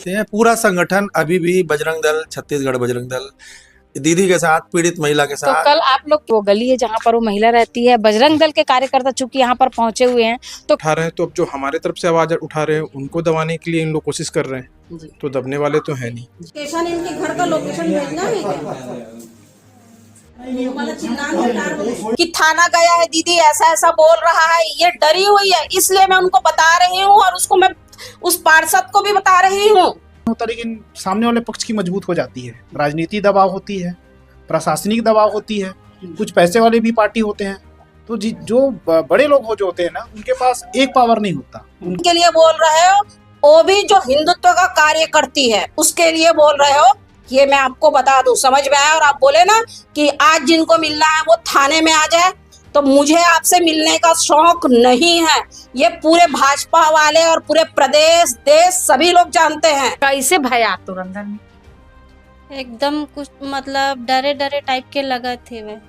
हैं पूरा संगठन अभी भी बजरंग दल, छत्तीसगढ़ बजरंग दल दीदी के साथ, पीड़ित महिला के तो साथ। कल आप लोग वो गली है जहाँ पर वो महिला रहती है, बजरंग दल के कार्यकर्ता चूंकि यहाँ पर पहुंचे हुए हैं तो उठा रहे हैं, तो अब जो हमारे तरफ से आवाज उठा रहे हैं उनको दबाने के लिए इन लोग कोशिश कर रहे हैं, जी। तो दबने वाले तो है नहीं। स्टेशन इनके घर का लोकेशन भेजना है क्या? हमारा चिल्लाना है कि थाना गया है, दीदी ऐसा ऐसा बोल रहा है, ये डरी हुई है, इसलिए मैं उनको बता रही हूँ और उसको मैं उस पार्षद को भी बता रही हूँ। लेकिन सामने वाले पक्ष की मजबूत हो जाती है, राजनीति दबाव होती है, प्रशासनिक दबाव होती है, कुछ पैसे वाले भी पार्टी होते हैं, तो जो बड़े लोग हो जो होते हैं ना, उनके पास एक पावर नहीं होता। उनके लिए बोल रहे हो, वो भी जो हिंदुत्व का कार्य करती है उसके लिए बोल रहे हो, ये मैं आपको बता दूं, समझ में आया? और आप बोले ना कि आज जिनको मिलना है वो थाने में आ जाए, तो मुझे आपसे मिलने का शौक नहीं है, ये पूरे भाजपा वाले और पूरे प्रदेश देश सभी लोग जानते हैं। कैसे भय आप तो अंदर में? एकदम कुछ मतलब डरे डरे टाइप के लगे थे वे।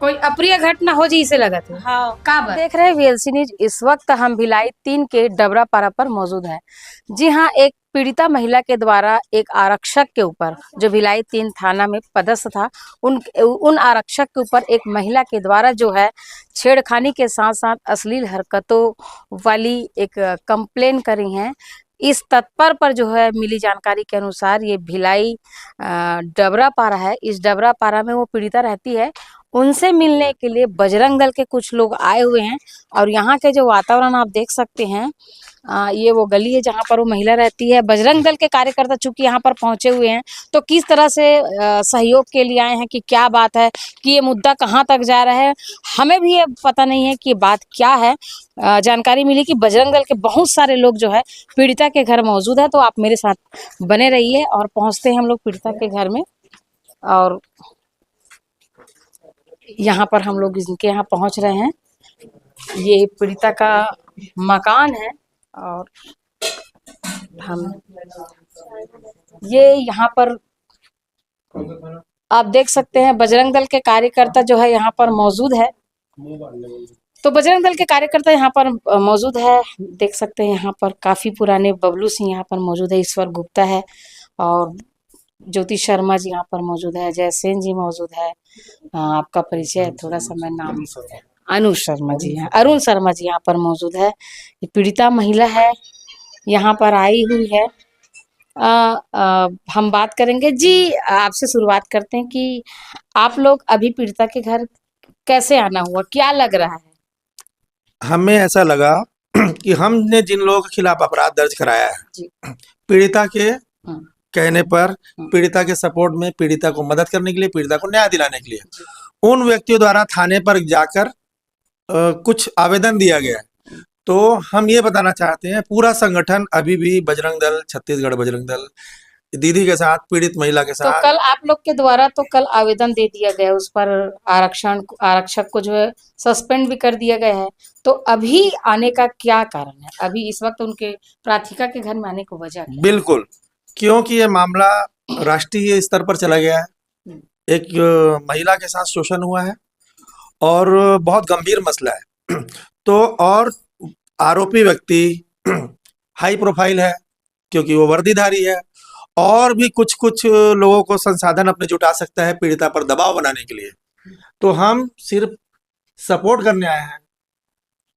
कोई अप्रिय घटना हो जी इसे लगा था। हाँ, का देख रहे हैं वीएलसी न्यूज। इस वक्त हम भिलाई 3 के डबरापारा पर मौजूद हैं। जी हाँ, एक पीड़िता महिला के द्वारा एक आरक्षक के ऊपर, जो भिलाई 3 थाना में पदस्थ था, उन आरक्षक के ऊपर एक महिला के द्वारा जो है छेड़खानी के साथ साथ अश्लील हरकतों वाली एक कंप्लेन करी है। इस तत्पर पर जो है मिली जानकारी के अनुसार ये भिलाई डबरापारा है। इस डबरापारा में वो पीड़िता रहती है, उनसे मिलने के लिए बजरंग दल के कुछ लोग आए हुए हैं। और यहाँ के जो वातावरण आप देख सकते हैं, ये वो गली है जहाँ पर वो महिला रहती है। बजरंग दल के कार्यकर्ता चूंकि यहाँ पर पहुंचे हुए हैं, तो किस तरह से सहयोग के लिए आए हैं, कि क्या बात है, कि ये मुद्दा कहाँ तक जा रहा है, हमें भी ये पता नहीं है कि बात क्या है। जानकारी मिली कि बजरंग दल के बहुत सारे लोग जो है पीड़िता के घर मौजूद है। तो आप मेरे साथ बने रहिए और पहुँचते हैं हम लोग पीड़िता के घर में। और यहाँ पर हम लोग इनके यहाँ पहुँच रहे हैं। ये पीड़िता का मकान है और हम ये यहाँ पर आप देख सकते हैं बजरंग दल के कार्यकर्ता जो है यहाँ पर मौजूद है। तो बजरंग दल के कार्यकर्ता यहाँ पर मौजूद है, देख सकते हैं। यहाँ पर काफी पुराने बबलू सिंह यहाँ पर मौजूद है, ईश्वर गुप्ता है और ज्योति शर्मा जी यहाँ पर मौजूद है, जय सेन जी मौजूद है। आपका परिचय थोड़ा सा मैं नाम अनु शर्मा जी हैं, अरुण शर्मा जी यहाँ पर मौजूद है। ये पीड़िता महिला है, यहाँ पर आई हुई है। हम बात करेंगे जी। आपसे शुरुआत करते हैं कि आप लोग अभी पीड़िता के घर कैसे आना हुआ, क्या लग रहा है? हमें ऐसा लगा कि हमने जिन लोगों के खिलाफ अपराध दर्ज कराया है, पीड़िता के कहने पर, पीड़िता के सपोर्ट में, पीड़िता को मदद करने के लिए, पीड़िता को न्याय दिलाने के लिए, उन व्यक्तियों द्वारा थाने पर जाकर कुछ आवेदन दिया गया है। तो हम ये बताना चाहते हैं, पूरा संगठन अभी भी बजरंग दल, छत्तीसगढ़ बजरंग दल दीदी के साथ, पीड़ित महिला के तो साथ। कल आप लोग के द्वारा तो कल आवेदन दे दिया गया, उस पर आरक्षक को जो है सस्पेंड भी कर दिया गया है। तो अभी आने का क्या कारण है? अभी इस वक्त उनके प्राथिका के घर में आने को वजह क्या? बिल्कुल, क्योंकि ये मामला राष्ट्रीय स्तर पर चला गया है। एक महिला के साथ शोषण हुआ है और बहुत गंभीर मसला है। तो और आरोपी व्यक्ति हाई प्रोफाइल है क्योंकि वो वर्दीधारी है, और भी कुछ लोगों को संसाधन अपने जुटा सकता है पीड़िता पर दबाव बनाने के लिए। तो हम सिर्फ सपोर्ट करने आए हैं,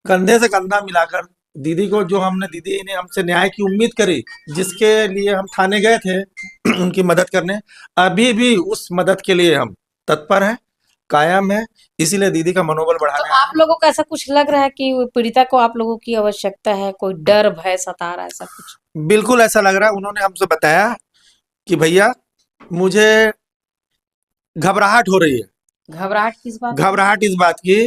कंधे से कंधा मिलाकर दीदी को, जो दीदी ने हमसे न्याय की उम्मीद करी, जिसके लिए हम थाने गए थे उनकी मदद करने, अभी भी उस मदद के लिए हम तत्पर हैं, कायम है। इसीलिए दीदी का मनोबल बढ़ाने। तो आप लोगों को ऐसा कुछ लग रहा है कि पीड़िता को आप लोगों की आवश्यकता है, कोई डर भय सता रहा है, ऐसा कुछ? बिल्कुल ऐसा लग रहा है। उन्होंने हमसे बताया कि भैया मुझे घबराहट हो रही है। घबराहट किस बात? घबराहट इस बात की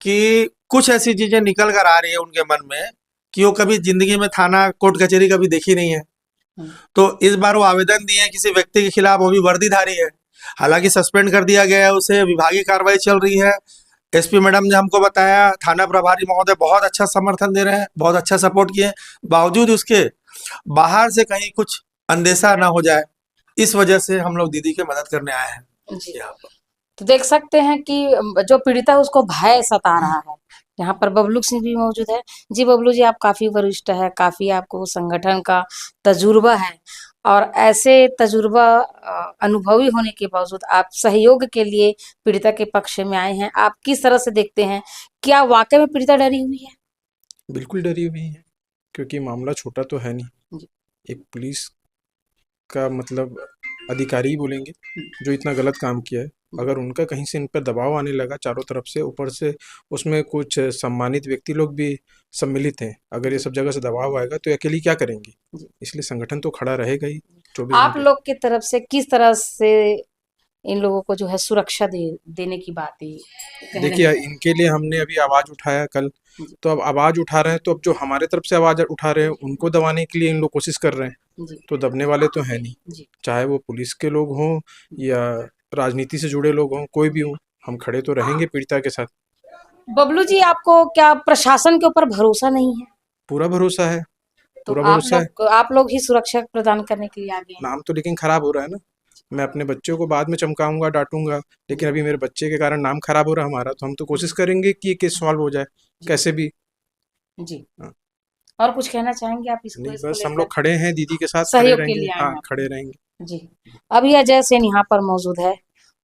कि कुछ ऐसी चीजें निकल कर आ रही है उनके मन में कि वो कभी जिंदगी में थाना कोर्ट कचहरी कभी देखी नहीं है। तो इस बार वो आवेदन दिए हैं किसी व्यक्ति के खिलाफ, वो भी वर्दीधारी है। हालांकि सस्पेंड कर दिया गया है उसे, विभागीय कार्रवाई चल रही है। एसपी मैडम ने हमको बताया, थाना प्रभारी महोदय बहुत अच्छा समर्थन दे रहे हैं, बहुत अच्छा सपोर्ट किए। बावजूद उसके बाहर से कहीं कुछ अंदेशा ना हो जाए, इस वजह से हम लोग दीदी की मदद करने आए हैं। जी। तो देख सकते हैं कि जो पीड़िता है उसको भय सता रहा है यहाँ पर बबलू सिंह भी मौजूद है। जी बबलू जी, आप काफी वरिष्ठ है, काफी आपको संगठन का तजुर्बा है और ऐसे तजुर्बा अनुभवी होने के बावजूद आप सहयोग के लिए पीड़िता के पक्ष में आए हैं। आप किस तरह से देखते हैं, क्या वाकई में पीड़िता डरी हुई है? बिल्कुल डरी हुई है, क्योंकि मामला छोटा तो है नहीं। जी। एक पुलिस का मतलब अधिकारी ही बोलेंगे जो इतना गलत काम किया है। अगर उनका कहीं से इन पर दबाव आने लगा चारों तरफ से, ऊपर से उसमें कुछ सम्मानित व्यक्ति लोग भी सम्मिलित हैं, अगर ये सब जगह से दबाव आएगा तो ये अकेली क्या करेंगी? इसलिए संगठन तो खड़ा रहेगा ही 24 आप घंटे। लोग की तरफ से किस तरह से इन लोगों को जो है सुरक्षा देने की बात है? कहीं ना देखिए, इनके लिए हमने अभी आवाज उठाया कल, तो अब आवाज उठा रहे हैं, तो अब जो हमारे तरफ से आवाज उठा रहे हैं उनको दबाने के लिए इन लोग कोशिश कर रहे हैं, जी, तो दबने वाले तो है नहीं। जी। चाहे वो पुलिस के लोग हों या राजनीति से जुड़े लोग हों, कोई भी हो, हम खड़े तो रहेंगे पीड़िता के साथ। बबलू जी, आपको क्या प्रशासन के ऊपर भरोसा नहीं है? पूरा भरोसा है, तो पूरा भरोसा है। आप लोग ही सुरक्षा प्रदान करने के लिए आगे हैं। नाम तो लेकिन खराब हो रहा है ना। मैं अपने बच्चों को बाद में चमकाऊंगा, डांटूंगा, लेकिन अभी मेरे बच्चे के कारण नाम खराब हो रहा है हमारा, तो हम तो कोशिश करेंगे कि ये केस सॉल्व हो जाए कैसे भी। जी। हाँ। और कुछ कहना चाहेंगे आप इसको? नहीं, इसको बस हम लेकर लोग खड़े हैं, दीदी के साथ खड़े सहयोग के रहेंगे। लिए आए हाँ, हैं। खड़े रहेंगे। जी। अभी अजय सेन यहाँ पर मौजूद है।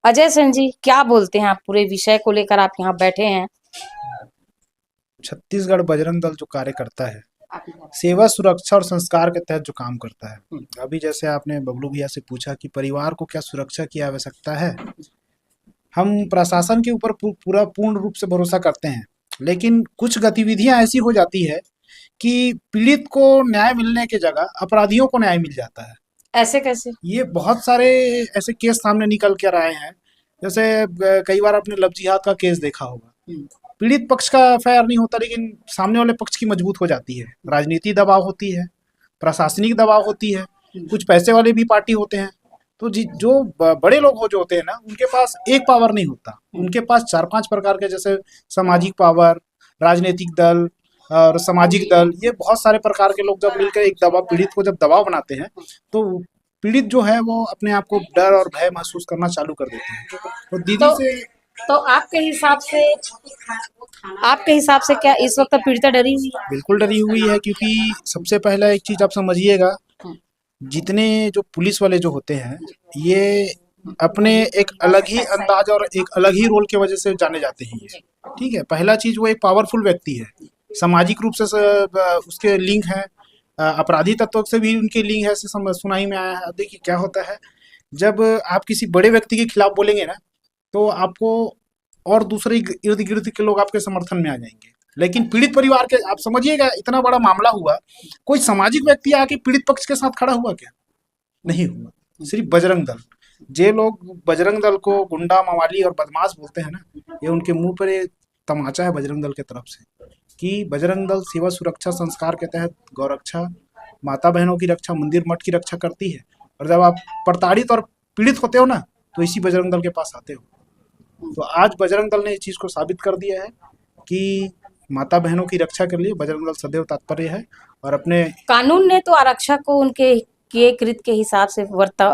अजय सेन जी, क्या बोलते हैं आप पूरे विषय को लेकर? आप यहाँ बैठे हैं। छत्तीसगढ़ बजरंग दल जो कार्य करता है, सेवा, सुरक्षा और संस्कार के तहत जो काम करता है, अभी जैसे आपने बबलू भैया से पूछा कि परिवार को क्या सुरक्षा की आवश्यकता है, हम प्रशासन के ऊपर पूरा पूर्ण रूप से भरोसा करते हैं, लेकिन कुछ गतिविधियां ऐसी हो जाती है कि पीड़ित को न्याय मिलने की जगह अपराधियों को न्याय मिल जाता है। ऐसे कैसे? ये बहुत सारे ऐसे केस सामने निकल कर आए हैं। जैसे कई बार आपने लव जिहाद का केस देखा होगा, पीड़ित पक्ष का एफआईआर नहीं होता, लेकिन सामने वाले पक्ष की मजबूत हो जाती है। राजनीति दबाव होती है, प्रशासनिक दबाव होती है, कुछ पैसे वाले भी पार्टी होते हैं। तो जो बड़े लोग हो जो होते हैं ना, उनके पास एक पावर नहीं होता, उनके पास 4-5 प्रकार के, जैसे सामाजिक पावर, राजनीतिक दल और सामाजिक दल, ये बहुत सारे प्रकार के लोग जब मिलकर एक दबाव, पीड़ित को जब दबाव बनाते हैं, तो पीड़ित जो है वो अपने आप को डर और भय महसूस करना चालू कर देते हैं। तो दीदी से तो आपके हिसाब से क्या इस वक्त पीड़िता डरी हुई है? बिल्कुल डरी हुई है, क्योंकि सबसे पहला एक चीज आप समझिएगा, जितने जो पुलिस वाले जो होते हैं, ये अपने एक अलग ही अंदाज और एक अलग ही रोल की वजह से जाने जाते हैं ये। ठीक है, पहला चीज वो एक पावरफुल व्यक्ति है, सामाजिक रूप से उसके लिंक है, अपराधी तत्वों से भी उनके लिंक है, ऐसे सुनाई में आया है। देखिए क्या होता है, जब आप किसी बड़े व्यक्ति के खिलाफ बोलेंगे ना, तो आपको और दूसरे इर्द गिर्द के लोग आपके समर्थन में आ जाएंगे। लेकिन पीड़ित परिवार के, आप समझिएगा, इतना बड़ा मामला हुआ, कोई सामाजिक व्यक्ति आके पीड़ित पक्ष के साथ खड़ा हुआ क्या? नहीं हुआ। सिर्फ बजरंग दल, जे लोग बजरंग दल को गुंडा, मवाली और बदमाश बोलते हैं ना, ये उनके मुंह पर ये तमाचा है बजरंग दल के तरफ से, कि बजरंग दल सेवा, सुरक्षा, संस्कार के तहत गौरक्षा, माता बहनों की रक्षा, मंदिर मठ की रक्षा करती है। और जब आप प्रताड़ित और पीड़ित होते हो ना, तो इसी बजरंग दल के पास आते हो। तो आज बजरंग दल ने इस चीज को साबित कर दिया है कि माता बहनों की रक्षा के लिए बजरंग दल सदैव तत्पर है। और अपने कानून ने तो आरक्षक को उनके किए कृत के हिसाब से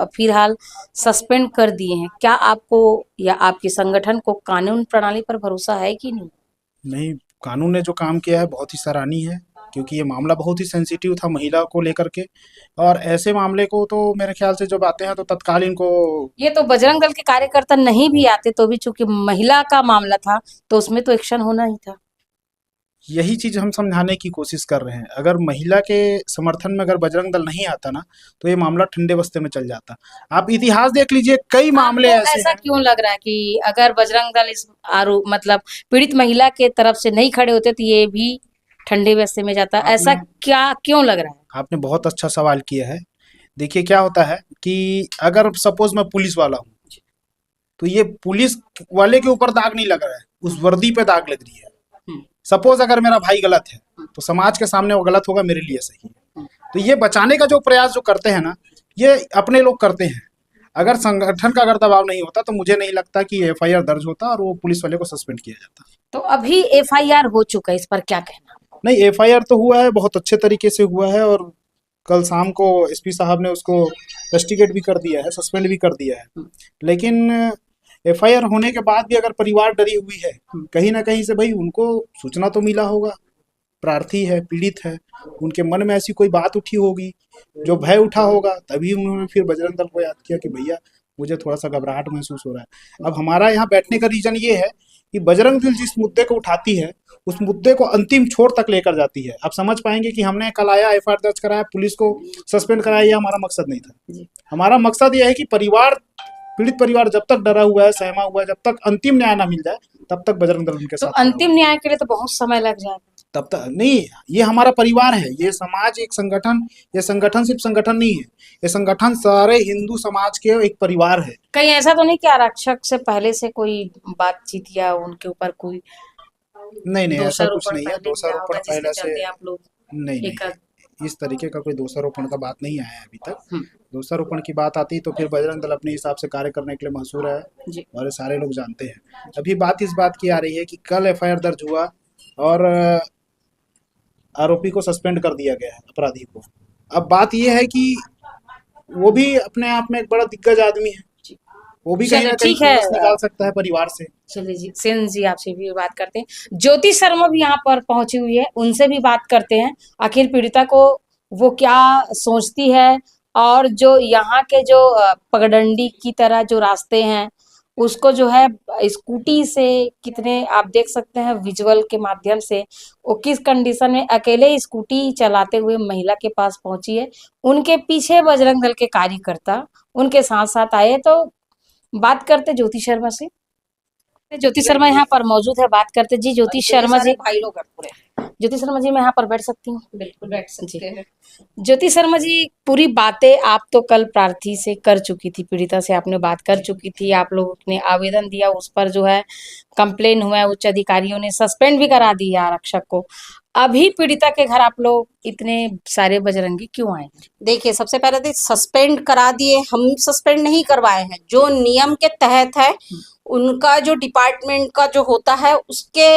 फिलहाल सस्पेंड कर दिए हैं। क्या आपको या आपके संगठन को कानून प्रणाली पर भरोसा है कि नहीं? नहीं, कानून ने जो काम किया है बहुत ही सराहनीय है, क्योंकि ये मामला बहुत ही सेंसिटिव था महिला को लेकर के, और ऐसे मामले को तो मेरे ख्याल से जब आते हैं तो तत्काल इनको, ये तो बजरंग दल के कार्यकर्ता नहीं भी आते तो भी चूंकि महिला का मामला था तो उसमें तो एक्शन होना ही था। यही चीज हम समझाने की कोशिश कर रहे हैं। अगर महिला के समर्थन में अगर बजरंग दल नहीं आता ना, तो ये मामला ठंडे बस्ते में चल जाता। आप इतिहास देख लीजिए, कई मामले ऐसे ऐसा हैं। क्यों लग रहा है कि अगर बजरंग दल इस आरोप मतलब पीड़ित महिला के तरफ से नहीं खड़े होते तो ये भी ठंडे बस्ते में जाता? ऐसा क्या क्यों लग रहा है? आपने बहुत अच्छा सवाल किया है। देखिए क्या होता है कि अगर सपोज मैं पुलिस वाला हूँ, तो ये पुलिस वाले के ऊपर दाग नहीं लग रहा है, उस वर्दी पे दाग लग रही है। सपोज अगर मेरा भाई गलत है, तो समाज के सामने वो गलत होगा, मेरे लिए सही है। तो ये बचाने का जो प्रयास जो करते हैं ना, ये अपने लोग करते हैं। अगर संगठन का अगर दबाव नहीं होता, तो मुझे नहीं लगता कि एफआईआर दर्ज होता और वो पुलिस वाले को सस्पेंड किया जाता। तो अभी एफआईआर हो चुका है, इस पर क्या कहना? नहीं, एफआईआर तो हुआ है, बहुत अच्छे तरीके से हुआ है, और कल शाम को एसपी साहब ने उसको रस्टिकेट भी कर दिया है, सस्पेंड भी कर दिया है। लेकिन एफआईआर होने के बाद भी अगर परिवार डरी हुई है, कहीं ना कहीं से भाई उनको सूचना तो मिला होगा, प्रार्थी है, पीड़ित है, उनके मन में ऐसी कोई बात उठी होगी, जो भय उठा होगा, तभी उन्होंने फिर बजरंग दल को याद किया कि भैया मुझे थोड़ा सा घबराहट महसूस हो रहा है। अब हमारा यहाँ बैठने का रीजन ये है कि बजरंग दल जिस मुद्दे को उठाती है, उस मुद्दे को अंतिम छोर तक लेकर जाती है। आप समझ पाएंगे कि हमने कल आया, एफआईआर दर्ज कराया, पुलिस को सस्पेंड कराया, ये हमारा मकसद नहीं था। हमारा मकसद यह है कि परिवार, पीड़ित परिवार जब तक डरा हुआ है, सहमा हुआ है, जब तक अंतिम न्याय ना मिल जाए, तब तक बजरंग दल उनके तो साथ खड़ा अंतिम न्याय के लिए तो बहुत समय लग जाएगा। तब तक नहीं। ये हमारा परिवार है, ये समाज एक संगठन, ये संगठन सिर्फ संगठन नहीं है, ये संगठन सारे हिंदू समाज के एक परिवार है। कहीं ऐसा तो नहीं कि आरक्षक से पहले से कोई बातचीत या उनके ऊपर कोई नहीं नहीं, ऐसा कुछ नहीं है। पहले किया दोषारोपण होगा, जिसके पहले चलते से आप लोग नहीं एक नहीं, इस तरीके का कोई दोषारोपण का बात नहीं आया है अभी तक। दोषारोपण की बात आती तो फिर बजरंग दल अपने हिसाब से कार्य करने के लिए मंसूर है जी। और ये सारे लोग जानते हैं। अभी बात इस बात की आ रही है कि कल एफआईआर दर्ज हुआ और आरोपी को सस्पेंड कर दिया गया है, अपराधी को। अब बात यह है कि वो भी अपने आप में एक बड़ा दिग्गज आदमी है, वो भी कहीं ना कहीं ठीक है। खुलासा निकाल सकता है परिवार से। चलिए जी, सेन जी आपसे भी बात करते हैं। ज्योति शर्मा भी यहाँ पर पहुंची हुई है, उनसे भी बात करते हैं। आखिर पीड़िता को वो क्या सोचती है, और जो यहाँ के जो पगडंडी की तरह जो रास्ते हैं, उसको जो है स्कूटी से कितने आप देख सकते हैं विजुअल के माध्यम से, वो किस कंडीशन में अकेले स्कूटी चलाते हुए महिला के पास पहुंची है। उनके पीछे बजरंग दल के कार्यकर्ता उनके साथ साथ आए। तो बात करते ज्योति शर्मा से। ज्योति शर्मा यहाँ पर मौजूद है, बात करते जी। ज्योति शर्मा जी, भाई लोग हैं पूरे। ज्योति शर्मा जी मैं यहाँ पर बैठ सकती हूँ? बिल्कुल बैठ सकते हैं। ज्योति शर्मा जी, पूरी बातें आप तो कल प्रार्थी से कर चुकी थी, पीड़िता से आपने बात कर चुकी थी, आप लोगों ने आवेदन दिया, उस पर जो है कंप्लेन हुआ है, उच्च अधिकारियों ने सस्पेंड भी करा दिया आरक्षक को। अभी पीड़िता के घर आप लोग इतने सारे बजरंगी क्यों आए? देखिए, सबसे पहले तो सस्पेंड करा दिए, हम सस्पेंड नहीं करवाए हैं। जो नियम के तहत है, उनका जो डिपार्टमेंट का जो होता है उसके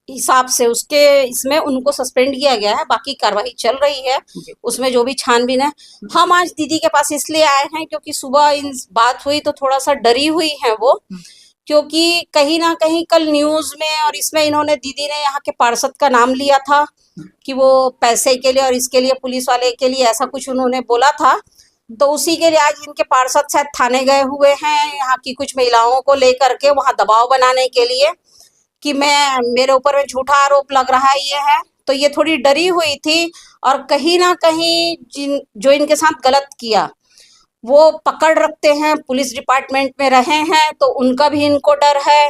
हिसाब से, उसके इसमें उनको सस्पेंड किया गया है। बाकी कार्रवाई चल रही है, उसमें जो भी छानबीन है। हम आज दीदी के पास इसलिए आए हैं क्योंकि सुबह इन बात हुई तो थोड़ा सा डरी हुई है वो, क्योंकि कहीं ना कहीं कल न्यूज में और इसमें इन्होंने, दीदी ने यहाँ के पार्षद का नाम लिया था कि वो पैसे के लिए और इसके लिए, पुलिस वाले के लिए, ऐसा कुछ उन्होंने बोला था। तो उसी के लिए आज इनके पार्षद शायद थाने गए हुए हैं, यहाँ की कुछ महिलाओं को लेकर के, वहां दबाव बनाने के लिए कि मेरे ऊपर में झूठा आरोप लग रहा है ये है। तो ये थोड़ी डरी हुई थी, और कहीं ना कहीं जो इनके साथ गलत किया वो पकड़ रखते हैं, पुलिस डिपार्टमेंट में रहे हैं, तो उनका भी इनको डर है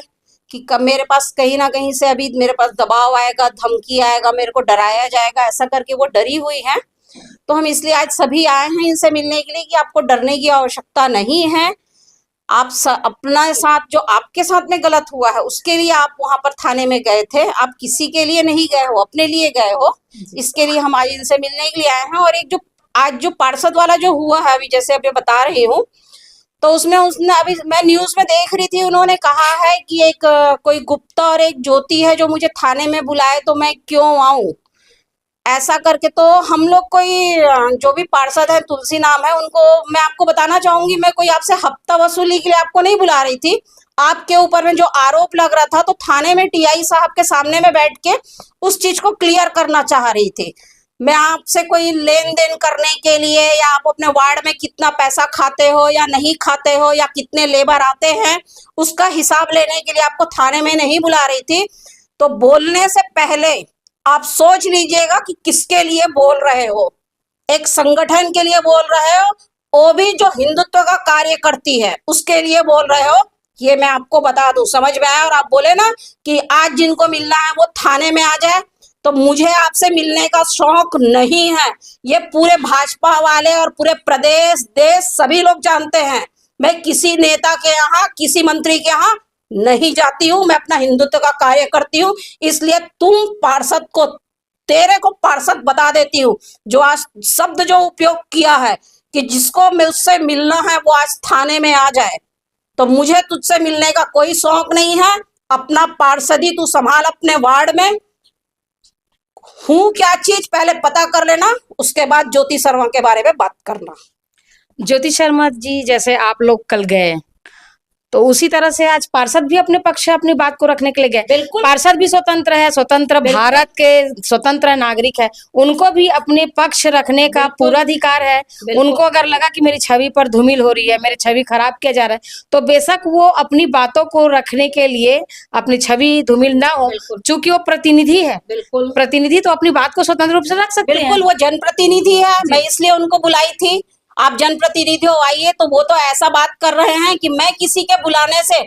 कि मेरे पास कहीं ना कहीं से अभी मेरे पास दबाव आएगा, धमकी आएगा, मेरे को डराया जाएगा, ऐसा करके वो डरी हुई है। तो हम इसलिए आज सभी आए हैं इनसे मिलने के लिए कि आपको डरने की आवश्यकता नहीं है। आप अपना साथ, जो आपके साथ में गलत हुआ है उसके लिए आप वहां पर थाने में गए थे, आप किसी के लिए नहीं गए हो, अपने लिए गए हो। इसके लिए हम आज इनसे मिलने के लिए आए हैं। और एक जो आज जो पार्षद वाला जो हुआ है, अभी जैसे अभी बता रही हूँ, तो उसमें उसने, अभी मैं न्यूज में देख रही थी, उन्होंने कहा है कि एक कोई गुप्ता और एक ज्योति है जो मुझे थाने में बुलाए तो मैं क्यों आऊं, ऐसा करके। तो हम लोग कोई जो भी पार्षद है, तुलसी नाम है, उनको मैं आपको बताना चाहूंगी, मैं कोई आपसे हफ्ता वसूली के लिए आपको नहीं बुला रही थी। आपके ऊपर में जो आरोप लग रहा था, तो थाने में टीआई साहब के सामने में बैठ के उस चीज को क्लियर करना चाह रही थी। मैं आपसे कोई लेन देन करने के लिए, या आप अपने वार्ड में कितना पैसा खाते हो या नहीं खाते हो, या कितने लेबर आते हैं, उसका हिसाब लेने के लिए आपको थाने में नहीं बुला रही थी। तो बोलने से पहले आप सोच लीजिएगा कि किसके लिए बोल रहे हो। एक संगठन के लिए बोल रहे हो, वो भी जो हिंदुत्व का कार्य करती है, उसके लिए बोल रहे हो। ये मैं आपको बता दूं, समझ में आया। और आप बोले ना कि आज जिनको मिलना है वो थाने में आ जाए, तो मुझे आपसे मिलने का शौक नहीं है। ये पूरे भाजपा वाले और पूरे प्रदेश, देश, सभी लोग जानते हैं, मैं किसी नेता के यहाँ, किसी मंत्री के यहाँ नहीं जाती हूँ। मैं अपना हिंदुत्व का कार्य करती हूँ। इसलिए तुम पार्षद को, तेरे को पार्षद बता देती हूँ, जो आज शब्द जो उपयोग किया है कि जिसको मुझसे मिलना है वो आज थाने में आ जाए, तो मुझे तुझसे मिलने का कोई शौक नहीं है। अपना पार्षदी तू संभाल अपने वार्ड में। हूँ क्या चीज पहले पता कर लेना, उसके बाद ज्योति शर्मा के बारे में बात करना। ज्योति शर्मा जी, जैसे आप लोग कल गए, तो उसी तरह से आज पार्षद भी अपने पक्ष से अपनी बात को रखने के लिए गए। बिल्कुल पार्षद भी स्वतंत्र है, स्वतंत्र भारत के स्वतंत्र नागरिक है, उनको भी अपने पक्ष रखने का पूरा अधिकार है। उनको अगर लगा कि मेरी छवि पर धूमिल हो रही है, मेरी छवि खराब किया जा रहा है, तो बेशक वो अपनी बातों को रखने के लिए अपनी छवि धूमिल ना हो, चूंकि वो प्रतिनिधि है। बिल्कुल प्रतिनिधि तो अपनी बात को स्वतंत्र रूप से रख सकते हैं। बिल्कुल वो जनप्रतिनिधि है, मैं इसलिए उनको बुलाई थी। आप जनप्रतिनिधि हो आइए, तो वो तो ऐसा बात कर रहे हैं कि मैं किसी के बुलाने से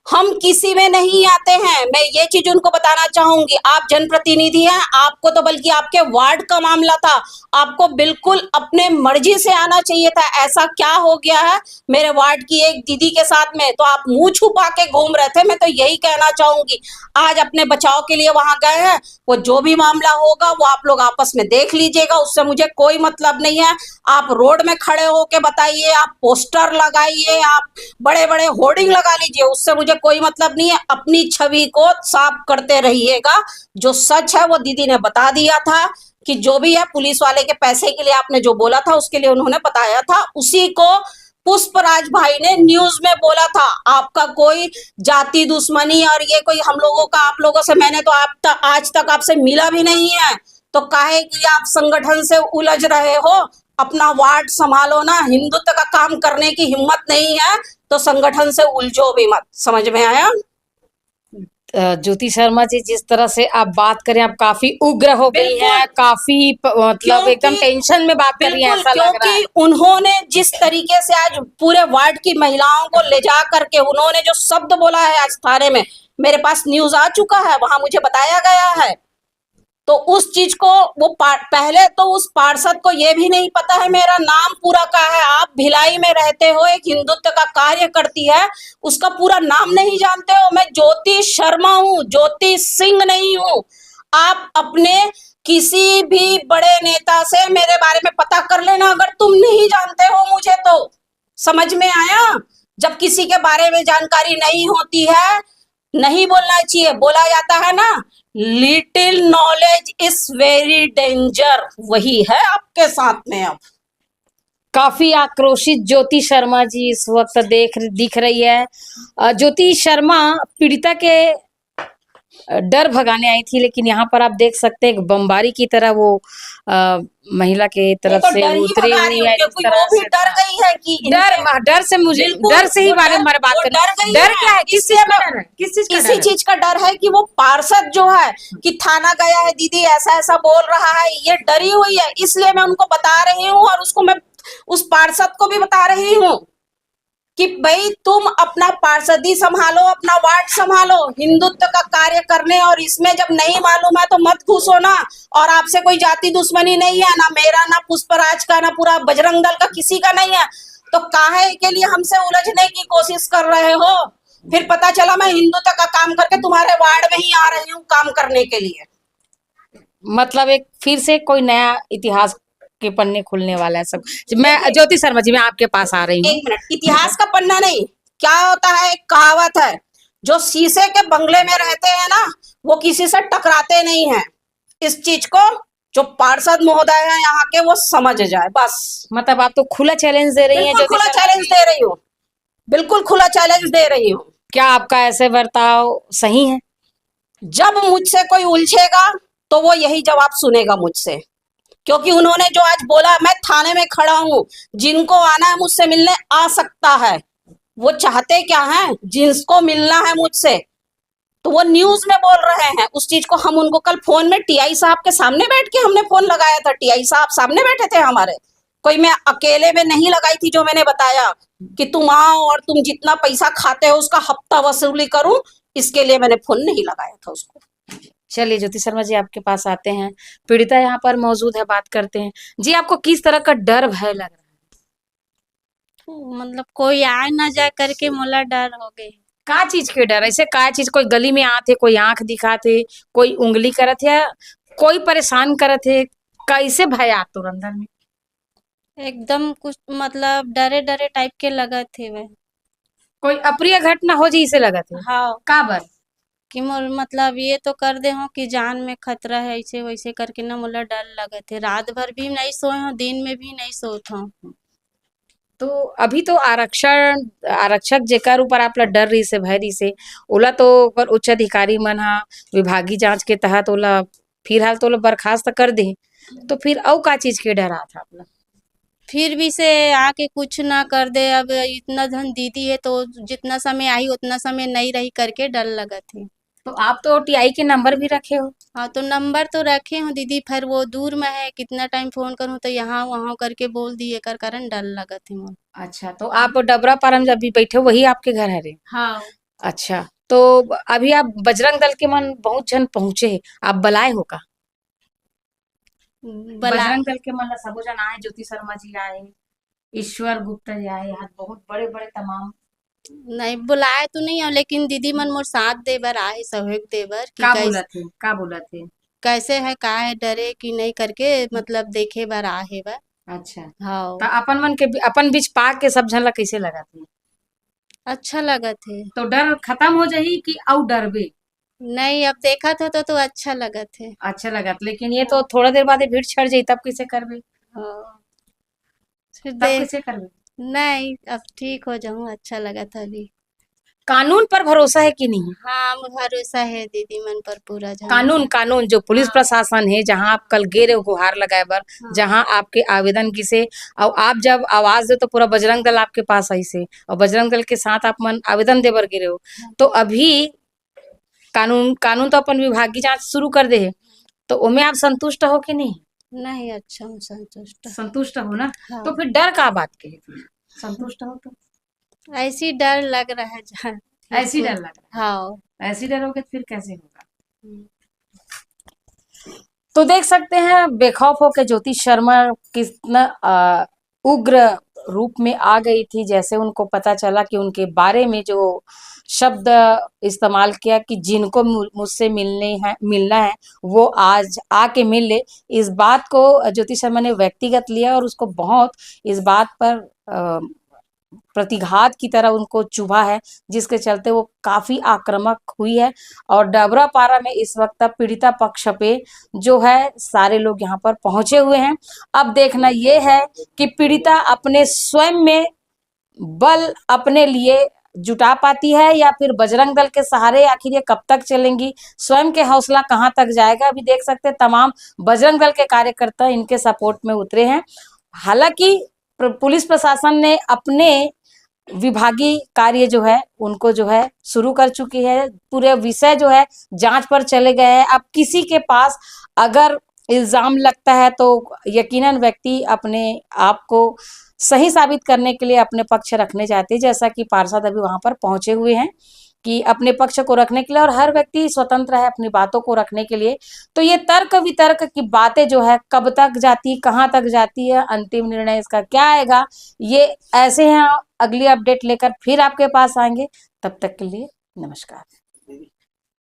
हम किसी में नहीं आते हैं। मैं ये चीज उनको बताना चाहूंगी, आप जनप्रतिनिधि हैं, आपको तो बल्कि आपके वार्ड का मामला था, आपको बिल्कुल अपने मर्जी से आना चाहिए था। ऐसा क्या हो गया है मेरे वार्ड की एक दीदी के साथ में, तो आप मुंह छुपा के घूम रहे थे। मैं तो यही कहना चाहूंगी, आज अपने बचाव के लिए वहां गए हैं, वो जो भी मामला होगा वो आप लोग आपस में देख लीजिएगा, उससे मुझे कोई मतलब नहीं है। आप रोड में खड़े होके बताइए, आप पोस्टर लगाइए, आप बड़े बड़े होर्डिंग लगा लीजिए, उससे मुझे कोई मतलब नहीं है। अपनी छवि को साफ करते रहिएगा। जो सच है वो दीदी ने बता दिया था कि जो भी है पुलिस वाले के पैसे के लिए आपने जो बोला था उसके लिए उन्होंने बताया था, उसी को पुष्पराज भाई ने न्यूज में बोला था। आपका कोई जाति दुश्मनी और ये कोई हम लोगों का, आप लोगों से मैंने तो आज तक आपसे मिला भी नहीं है, तो काहे कि आप संगठन से उलझ रहे हो। अपना वार्ड संभालो ना, हिंदुत्व का काम करने की हिम्मत नहीं है तो संगठन से उलझो भी मत। समझ में आया? ज्योति शर्मा जी, जिस तरह से आप बात करें, आप काफी उग्र हो गई हैं, काफी मतलब एकदम टेंशन में बात कर रही हैं, ऐसा लग रहा है। क्योंकि उन्होंने जिस तरीके से आज पूरे वार्ड की महिलाओं को ले जा करके उन्होंने जो शब्द बोला है आज थाने में, मेरे पास न्यूज आ चुका है, वहां मुझे बताया गया है। तो उस चीज को वो पहले तो उस पार्षद को ये भी नहीं पता है मेरा नाम पूरा क्या है। आप भिलाई में रहते हो, एक हिंदुत्व का कार्य करती है, उसका पूरा नाम नहीं जानते हो। मैं ज्योति शर्मा हूँ, ज्योति सिंह नहीं हूँ। आप अपने किसी भी बड़े नेता से मेरे बारे में पता कर लेना, अगर तुम नहीं जानते हो मुझे तो। समझ में आया? जब किसी के बारे में जानकारी नहीं होती है, नहीं बोलना चाहिए। बोला जाता है ना, little knowledge is very danger, वही है आपके साथ में। अब काफी आक्रोशित ज्योति शर्मा जी इस वक्त दिख रही है। ज्योति शर्मा पीड़िता के डर भगाने आई थी, लेकिन यहाँ पर आप देख सकते हैं बमबारी की तरह वो महिला के तरफ से उतरी हुई है। क्योंकि वो भी डर गई है कि डर से मुझे डर से ही बारे में बात करें। डर क्या है? किस चीज का डर है कि वो पार्षद जो है कि थाना गया है, दीदी ऐसा ऐसा बोल रहा है, ये डरी हुई है। इसलिए मैं उनको बता रही हूँ और उसको मैं उस पार्षद को भी बता रही हूँ कि भाई तुम अपना पार्षदी संभालो, अपना वार्ड संभालो, हिंदुत्व का कार्य करने। और इसमें जब नहीं मालूम है तो मत घुसो ना। और आपसे कोई जाति दुश्मनी नहीं है, ना मेरा, ना पुष्पराज का, ना पूरा बजरंग दल का, किसी का नहीं है। तो काहे के लिए हमसे उलझने की कोशिश कर रहे हो? फिर पता चला मैं हिंदुत्व का काम करके तुम्हारे वार्ड में ही आ रही हूँ काम करने के लिए। मतलब एक फिर से कोई नया इतिहास के पन्ने खुलने वाला है सब। मैं ज्योति शर्मा जी, मैं आपके पास आ रही हूँ। एक मिनट, इतिहास का पन्ना नहीं, क्या होता है, एक कहावत है, जो शीशे के बंगले में रहते हैं ना वो किसी से टकराते नहीं हैं। इस चीज को जो पार्षद महोदय है यहाँ के वो समझ जाए बस। मतलब आप तो खुला चैलेंज दे रही हैं? बिल्कुल खुला चैलेंज दे रही हूँ, बिल्कुल खुला चैलेंज दे रही हूँ। क्या आपका ऐसे बर्ताव सही है? जब मुझसे कोई उलझेगा तो वो यही जवाब सुनेगा मुझसे, क्योंकि उन्होंने जो आज बोला, मैं थाने में खड़ा हूँ, जिनको आना है मुझसे मिलने आ सकता है। वो चाहते क्या हैं? जिसको मिलना है मुझसे, तो वो न्यूज में बोल रहे हैं। उस चीज को हम उनको कल फोन में टीआई साहब के सामने बैठ के हमने फोन लगाया था, टीआई साहब सामने बैठे थे हमारे, कोई मैं अकेले में नहीं लगाई थी। जो मैंने बताया कि तुम आओ और तुम जितना पैसा खाते हो उसका हफ्ता वसूली करूं, इसके लिए मैंने फोन नहीं लगाया था उसको। चलिए ज्योति शर्मा जी, आपके पास आते हैं। पीड़िता यहाँ पर मौजूद है, बात करते हैं। जी, आपको किस तरह का डर भय लग रहा है? मतलब कोई आए ना जाए करके मोला डर हो गई। का चीज के डर? ऐसे का चीज? कोई गली में आते, कोई आंख दिखाते, कोई उंगली करत या कोई परेशान करत है? कैसे भय आ तो अंदर में? एकदम कुछ मतलब डरे डरे टाइप के लगा थे वह। कोई अप्रिय घटना हो जी इसे लगा थे? हाँ, का बर? कि मोर मतलब ये तो कर दे हो कि जान में खतरा है, ऐसे वैसे करके ना मोला डर लगे थे। रात भर भी नहीं सोए हो, दिन में भी नहीं सोत हूँ। तो अभी तो आरक्षक जेकर ऊपर आपला डर रही से भय रही से ओला तो ओकर उच्च अधिकारी मन हा विभागीय जांच के तहत ओला फिलहाल तो ओला बर्खास्त कर दे, तो फिर अउ का चीज के डर था आपला? फिर भी से आके कुछ ना कर दे, अब इतना धन दीदी है तो जितना समय आई उतना समय नहीं रही करके डर लगा थे। तो आप तो टीआई के नंबर भी रखे हो? हाँ तो नंबर तो रखे हूँ दीदी, फिर वो दूर में है, कितना टाइम फोन करूँ तो यहाँ वहाँ करके बोल दिए, कर कारण डर लगा थे मोर। अच्छा, तो आप डबरा पारम जब भी बैठे हो वही आपके घर है रे? हाँ अच्छा, तो अभी आप बजरंग दल के मन बहुत जन पहुंचे है, आप बुलाए हो का? बला बजरंग दल के मन ला सबो जन आए, ज्योति शर्मा जी आए, ईश्वर गुप्ता जी आए, यहाँ बहुत बड़े बड़े तमाम। नहीं बुलाए तो नहीं हो, लेकिन दीदी मन मोर साथ दे बर आए, सहयोग दे बर कि का बोला थे, का बोला थे? कैसे है का है, डरे कि नहीं करके मतलब देखे बर आहे बर। अच्छा, हाँ तो अपन मन के अपन बीच पा के सब झन ला कैसे लगा थे? अच्छा लगा थे। तो डर खत्म हो जाही कि और डरबे? नहीं अब देखा था तो अच्छा लगा थे। अच्छा लगा, लेकिन ये तो थोड़ा देर बाद ये भीड़ छड़ जाई तब कैसे करबे? हाँ फिर तब दे कैसे करबे? नहीं अब ठीक हो जाऊँ, अच्छा लगा था अभी। कानून पर भरोसा है कि नहीं? हाँ भरोसा है दीदी मन पर पूरा जहाँ। कानून कानून जो पुलिस हाँ। प्रशासन है, जहां आप कल गे रहे हो गुहार लगाए बर, हाँ। जहां आपके आवेदन की से और आप जब आवाज दे तो पूरा बजरंग दल आपके पास आई से और बजरंग दल के साथ आप मन आवेदन दे बर गिरे हो, तो अभी कानून कानून तो अपन विभागीय जांच शुरू कर दे है, तो उनमें आप संतुष्ट हो कि नहीं? नहीं अच्छा हूँ, संतुष्ट। संतुष्ट हो ना? हाँ। तो फिर डर का बात के है फिर? संतुष्ट हो तो ऐसी डर लग रहा है जहाँ ऐसी डर लग रहा हाँ। है, ऐसी डरोगे तो फिर कैसे होगा? तो देख सकते हैं बेखौफ होकर ज्योति शर्मा कितना उग्र रूप में आ गई थी, जैसे उनको पता चला कि उनके बारे में जो शब्द इस्तेमाल किया कि जिनको मुझसे मिलना है वो आज आके मिल ले, इस बात को ज्योति शर्मा ने व्यक्तिगत लिया और उसको बहुत इस बात पर प्रतिघात की तरह उनको चुभा है, जिसके चलते वो काफी आक्रामक हुई है। और डबरा पारा में इस वक्त पीड़िता पक्ष पे जो है सारे लोग यहाँ पर पहुंचे हुए हैं। अब देखना ये है कि पीड़िता अपने स्वयं में बल अपने लिए जुटा पाती है या फिर बजरंग दल के सहारे आखिर ये कब तक चलेंगी, स्वयं के हौसला कहां तक जाएगा। अभी देख सकते हैं तमाम बजरंग दल के कार्यकर्ता इनके सपोर्ट में उतरे हैं। हालांकि पुलिस प्रशासन ने अपने विभागीय कार्य जो है उनको जो है शुरू कर चुकी है, पूरे विषय जो है जांच पर चले गए हैं। अब किसी के पास अगर इल्जाम लगता है तो यकीनन व्यक्ति अपने आप को सही साबित करने के लिए अपने पक्ष रखने चाहते हैं, जैसा कि पार्षद अभी वहां पर पहुंचे हुए हैं कि अपने पक्ष को रखने के लिए, और हर व्यक्ति स्वतंत्र है अपनी बातों को रखने के लिए। तो ये तर्क वितर्क की बातें जो है कब तक जाती, कहां तक जाती है, अंतिम निर्णय इसका क्या आएगा, ये ऐसे हैं। अगली अपडेट लेकर फिर आपके पास आएंगे, तब तक के लिए नमस्कार।